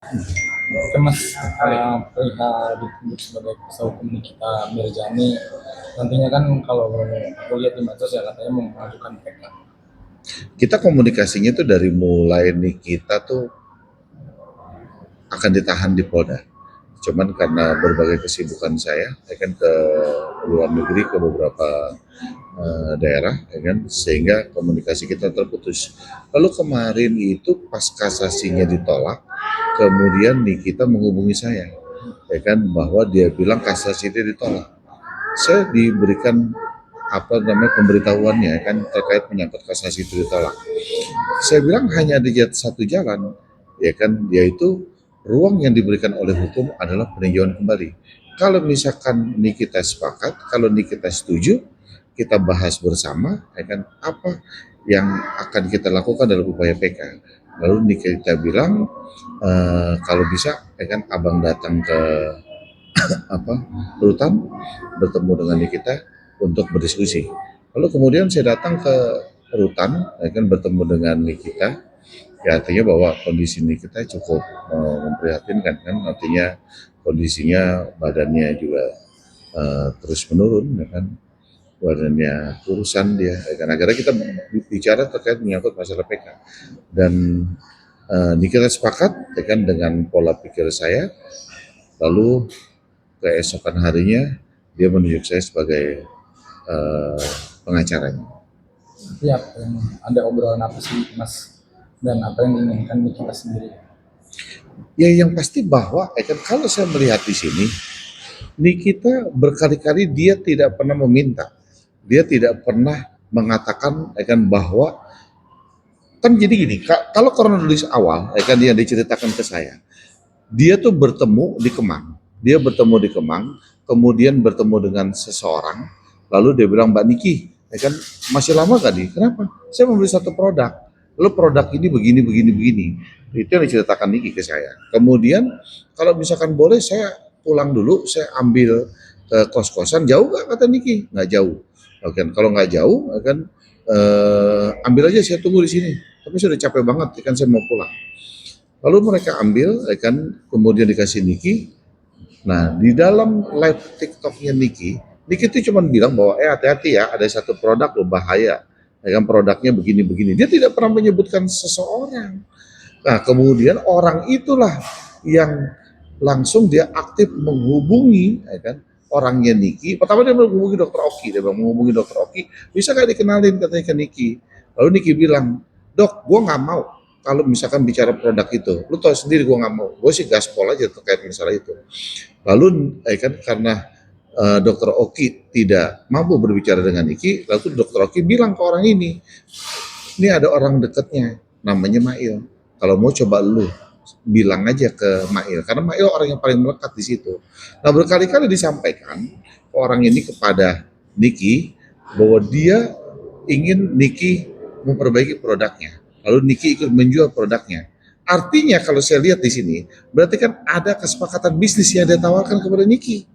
Oke Mas, perihal ditunjuk sebagai kuasa hukum Nikita Mirzani, nantinya kan kalau aku lihat di medsos ya katanya mau mengajukan PK. Kita komunikasinya tuh dari mulai nih kita tuh akan ditahan di Polda. Cuman karena berbagai kesibukan saya kan ke luar negeri ke beberapa daerah, ya kan, sehingga komunikasi kita terputus. Lalu kemarin itu pas kasasinya ditolak, kemudian nih kita menghubungi saya, ya kan, bahwa dia bilang kasasi itu ditolak. Saya diberikan apa namanya pemberitahuannya kan terkait menyangkut kasasi itu ditolak. Saya bilang hanya ada satu jalan, ya kan, yaitu ruang yang diberikan oleh hukum adalah peninjauan kembali. Kalau misalkan ini kita sepakat, kalau ini kita setuju, kita bahas bersama, ya kan, apa yang akan kita lakukan dalam upaya PK. Lalu ini kita bilang, kalau bisa, ya kan, abang datang ke apa rutan bertemu dengan kita untuk berdiskusi. Lalu kemudian saya datang ke rutan, ya kan, bertemu dengan Nikita. Ya artinya bahwa kondisi Nikita cukup memprihatinkan kan, artinya kondisinya badannya juga terus menurun, ya kan, badannya kurusan dia. Ya kan, akhirnya kita bicara terkait menyangkut masalah PK dan Nikita sepakat, ya kan, dengan pola pikir saya. Lalu keesokan harinya dia menunjuk saya sebagai pengacaranya. Tapi apa yang ada obrolan apa sih Mas dan apa yang diinginkan Nikita sendiri? Ya yang pasti bahwa kan kalau saya melihat di sini, Nikita berkali-kali dia tidak pernah meminta, dia tidak pernah mengatakan kan bahwa kan jadi gini, kalau kronologis awal kan yang diceritakan ke saya, dia tuh bertemu di Kemang, kemudian bertemu dengan seseorang, lalu dia bilang Mbak Niki, kan masih lama gak nih? Kenapa? Saya membeli satu produk, lalu produk ini begini begini begini. Itu yang diceritakan Niki ke saya. Kemudian kalau misalkan boleh saya pulang dulu, saya ambil ke kos-kosan, jauh gak kata Niki? Nggak jauh. Oke, kalau nggak jauh, kan ambil aja saya tunggu di sini. Tapi sudah capek banget, kan saya mau pulang. Lalu mereka ambil, kan, kemudian dikasih Niki. Nah, di dalam live TikToknya Niki itu cuma bilang bahwa hati-hati ya, ada satu produk loh bahaya. Ya kan produknya begini-begini. Dia tidak pernah menyebutkan seseorang. Nah, kemudian orang itulah yang langsung dia aktif menghubungi, ya kan, orangnya Niki. Pertama dia menghubungi dokter Oki, dia bilang menghubungi dokter Oki, bisa nggak dikenalin katanya ke Niki. Lalu Niki bilang, dok, gue nggak mau kalau misalkan bicara produk itu. Lu tahu sendiri gue nggak mau. Gue sih gaspol aja terkait masalah itu. Lalu, kan karena dokter Oki tidak mampu berbicara dengan Niki, lalu dokter Oki bilang ke orang ini ada orang dekatnya, namanya Mail. Kalau mau coba lu bilang aja ke Mail, karena Mail orang yang paling melekat di situ. Nah berkali-kali disampaikan orang ini kepada Niki bahwa dia ingin Niki memperbaiki produknya, lalu Niki ikut menjual produknya. Artinya kalau saya lihat di sini, berarti kan ada kesepakatan bisnis yang ditawarkan kepada Niki.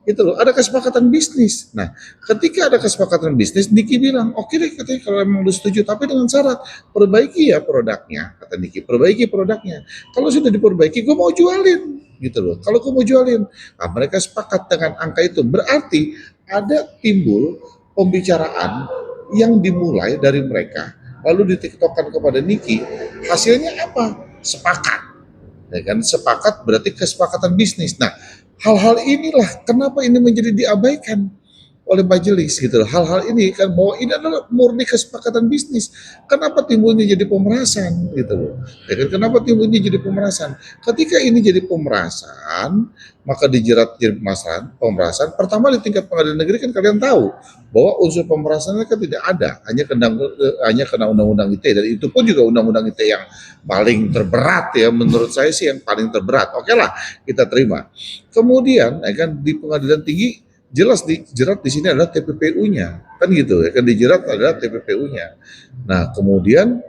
Itu loh, ada kesepakatan bisnis. Nah, ketika ada kesepakatan bisnis, Niki bilang, oke deh, katanya kalau emang lu setuju, tapi dengan syarat perbaiki ya produknya, kata Niki, perbaiki produknya. Kalau sudah diperbaiki, gue mau jualin, gitu loh. Kalau gue mau jualin, nah mereka sepakat dengan angka itu. Berarti ada timbul pembicaraan yang dimulai dari mereka, lalu ditiktokkan kepada Niki, hasilnya apa? Sepakat, ya kan, sepakat berarti kesepakatan bisnis. Nah, hal-hal inilah kenapa ini menjadi diabaikan oleh majelis gitu loh. Hal-hal ini kan bahwa ini adalah murni kesepakatan bisnis. Kenapa timbulnya jadi pemerasan gitu loh. Ya kan, kenapa timbulnya jadi pemerasan? Ketika ini jadi pemerasan, maka dijerat jadi pemerasan. Pertama di tingkat pengadilan negeri kan kalian tahu bahwa unsur pemerasannya kan tidak ada, hanya kena undang-undang ITE dan itu pun juga undang-undang ITE yang paling terberat ya menurut saya sih yang paling terberat. Oke lah kita terima. Kemudian ya kan di pengadilan tinggi jelas dijerat di sini adalah TPPU-nya, kan gitu ya, kan dijerat adalah TPPU-nya. Nah, kemudian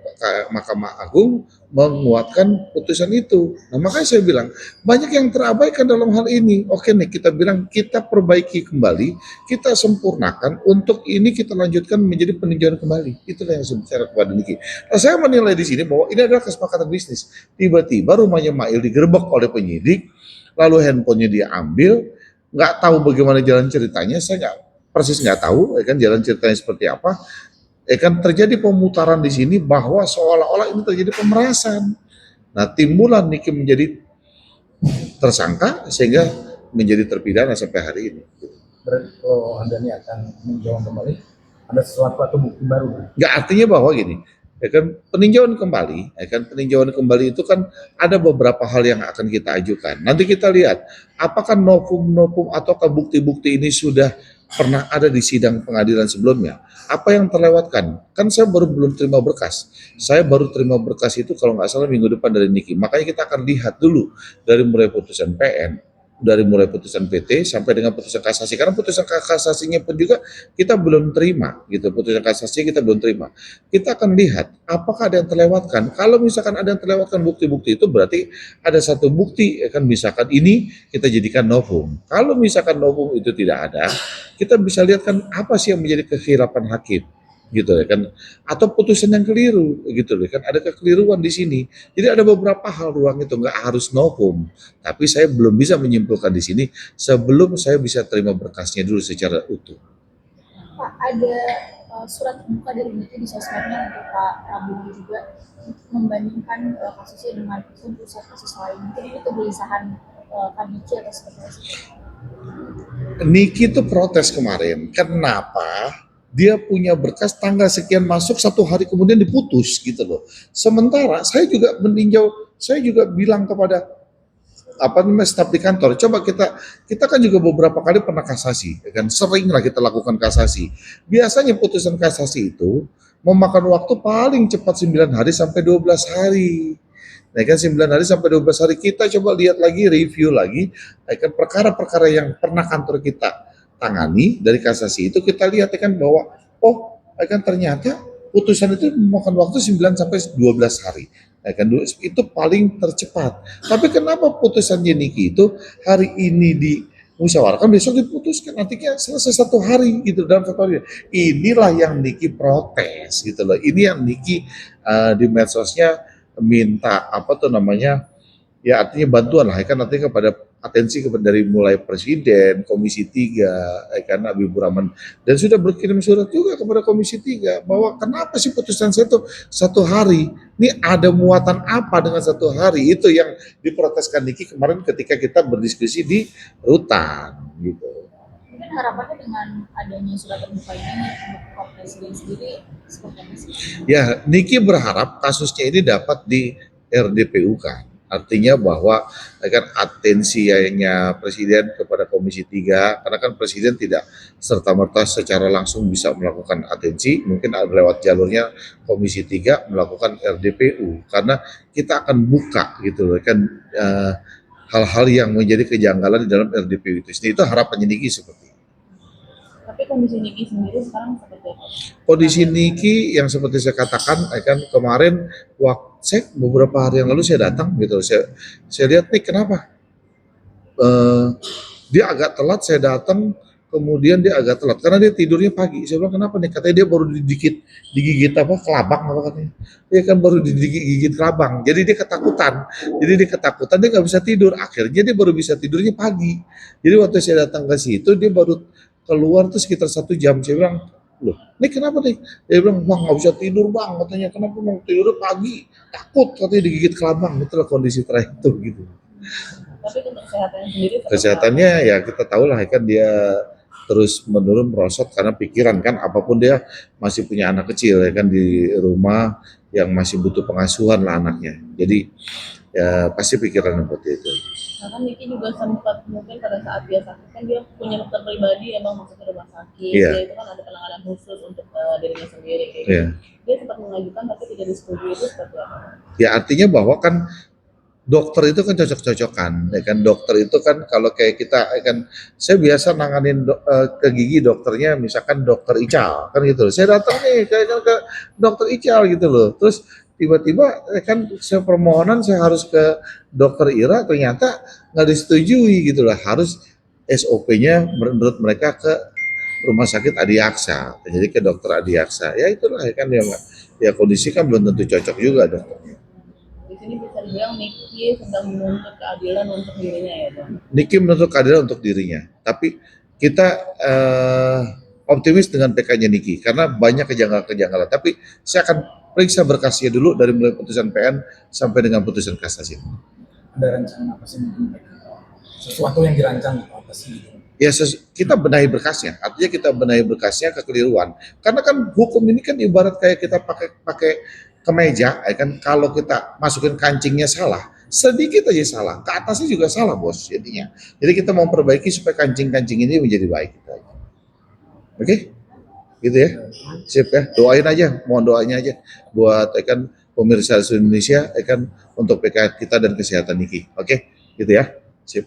Mahkamah Agung menguatkan putusan itu. Nah, makanya saya bilang banyak yang terabaikan dalam hal ini. Oke nih, kita bilang kita perbaiki kembali, kita sempurnakan untuk ini kita lanjutkan menjadi peninjauan kembali. Itulah yang saya bicara kepada Niki. Nah, saya menilai di sini bahwa ini adalah kesepakatan bisnis. Tiba-tiba rumahnya Mail digerebek oleh penyidik, lalu handphonenya dia ambil, nggak tahu bagaimana jalan ceritanya, saya nggak persis nggak tahu, ya kan jalan ceritanya seperti apa. Ya kan terjadi pemutaran di sini bahwa seolah-olah ini terjadi pemerasan. Nah, timbulan Niki menjadi tersangka sehingga menjadi terpidana sampai hari ini. Berarti kalau Anda ini akan meninjau kembali, ada sesuatu atau bukti baru? Nggak, artinya bahwa gini, ya kan peninjauan kembali, ya kan peninjauan kembali itu kan ada beberapa hal yang akan kita ajukan. Nanti kita lihat apakah novum ataukah bukti-bukti ini sudah pernah ada di sidang pengadilan sebelumnya. Apa yang terlewatkan? Kan saya belum terima berkas. Saya baru terima berkas itu kalau nggak salah minggu depan dari Niki. Makanya kita akan lihat dulu dari mulai putusan PN, dari mulai putusan PT sampai dengan putusan kasasi. Karena putusan kasasinya pun juga kita belum terima, gitu. Putusan kasasi kita belum terima. Kita akan lihat apakah ada yang terlewatkan. Kalau misalkan ada yang terlewatkan bukti-bukti itu berarti ada satu bukti, ya kan, misalkan ini kita jadikan novum. Kalau misalkan novum itu tidak ada, kita bisa lihat kan apa sih yang menjadi kekhilafan hakim, gitu ya kan, atau putusan yang keliru, gitu loh kan, ada kekeliruan di sini. Jadi ada beberapa hal ruang itu nggak harus novum, tapi saya belum bisa menyimpulkan di sini sebelum saya bisa terima berkasnya dulu secara utuh. Pak, ada surat terbuka dari Niki di sosmednya untuk Pak Prabowo juga membandingkan kasusnya dengan kasus lain. Mungkin ini kegelisahan Pak Niki atau seperti apa sih? Niki tuh protes kemarin, kenapa dia punya berkas tanggal sekian masuk 1 hari kemudian diputus gitu loh. Sementara saya juga meninjau, saya juga bilang kepada apa namanya staf di kantor, coba kita kan juga beberapa kali pernah kasasi, ya kan sering lah kita lakukan kasasi. Biasanya putusan kasasi itu memakan waktu paling cepat 9 hari sampai 12 hari. Nah, kan 9 hari sampai 12 hari kita coba lihat lagi, review lagi, ya kan perkara-perkara yang pernah kantor kita tangani dari kasasi itu kita lihat ya kan bahwa oh, ya kan ternyata putusan itu memakan waktu 9 sampai 12 hari. Ya kan itu paling tercepat. Tapi kenapa putusannya Niki itu hari ini dimusyawarahkan besok diputuskan, nantinya selesai 1 hari gitu dalam 1 hari. Inilah yang Niki protes gitu loh. Ini yang Niki di medsosnya minta apa tuh namanya, ya artinya bantuan lah ya kan, nanti kepada atensi kepada dari mulai Presiden, Komisi 3, ya kan Habibur Rahman, dan sudah berkirim surat juga kepada Komisi 3 bahwa kenapa sih putusan saya itu 1 hari, ini ada muatan apa dengan 1 hari, itu yang diproteskan Niki kemarin ketika kita berdiskusi di rutan gitu. Mungkin harapannya dengan adanya surat terbuka ini untuk Pak Presiden sendiri seperti apa sih? Ya, Niki berharap kasusnya ini dapat di RDPU kan. Artinya bahwa akan atensinya Presiden kepada Komisi 3, karena kan Presiden tidak serta-merta secara langsung bisa melakukan atensi, mungkin lewat jalurnya Komisi 3 melakukan RDPU, karena kita akan buka gitu loh kan hal-hal yang menjadi kejanggalan di dalam RDPU itu. Itu harapannya Niki seperti itu. Tapi kondisi Niki sendiri sekarang seperti apa? Kondisi Niki yang seperti saya katakan, kan kemarin waktu saya beberapa hari yang lalu saya datang gitu, saya lihat nih kenapa dia agak telat, saya datang kemudian dia agak telat karena dia tidurnya pagi. Saya bilang kenapa nih, katanya dia baru digigit apa kelabang apa katanya, dia kan baru digigit kelabang, jadi dia ketakutan, dia nggak bisa tidur, akhirnya dia baru bisa tidurnya pagi. Jadi waktu saya datang ke situ dia baru keluar tuh sekitar 1 jam. Saya bilang, loh ini kenapa nih? Dia bilang, bang nggak bisa tidur bang, katanya kenapa mau tidur pagi, takut katanya digigit kelabang. Itulah kondisi terakhir itu gitu. Tapi untuk kesehatannya sendiri Kesehatannya ya kita tahu lah kan dia terus menurun merosot karena pikiran kan, apapun dia masih punya anak kecil ya kan di rumah yang masih butuh pengasuhan lah anaknya. Jadi ya pasti pikiran seperti itu. Nah kan Niki juga sempat mungkin pada saat dia sakit kan dia punya dokter pribadi emang masuk ke rumah sakit, Iya. dia itu kan ada penanganan khusus untuk dirinya sendiri kayak Iya. gitu. Dia sempat mengajukan tapi tidak disetujui, itu seperti apa? Ya artinya bahwa kan dokter itu kan cocok-cocokan, ya kan. Dokter itu kan kalau kayak kita, ya kan, saya biasa nanganin ke gigi dokternya, misalkan dokter Ical, kan gitu loh. Saya datang nih ke dokter Ical gitu loh. Terus tiba-tiba, ya kan, saya permohonan saya harus ke dokter Ira, ternyata nggak disetujui gitu loh. Harus SOP-nya menurut mereka ke rumah sakit Adiaksa, jadi ke dokter Adiaksa. Ya itulah, ya kan, ya kondisi kan belum tentu cocok juga dokternya. Di sini bisa dibilang Niki sedang menuntut keadilan untuk dirinya ya Bang. Niki menuntut keadilan untuk dirinya, tapi kita optimis dengan PK-nya Niki karena banyak kejanggalan-kejanggalan. Tapi saya akan periksa berkasnya dulu dari mulai putusan PN sampai dengan putusan kasasi. Ada rencana apa sih mungkin sesuatu yang dirancang gitu, apa sih gitu? Ya kita benahi berkasnya, artinya kita benahi berkasnya kekeliruan. Karena kan hukum ini kan ibarat kayak kita pakai kemeja, ya kan, kalau kita masukin kancingnya salah, sedikit aja salah, ke atasnya juga salah bos jadinya. Jadi kita mau perbaiki supaya kancing-kancing ini menjadi baik. Oke, gitu ya. Sip ya, doain aja, mohon doanya aja buat, ya kan, pemirsa seluruh Indonesia, ya kan, untuk PK kita dan kesehatan Niki. Oke, gitu ya. Sip.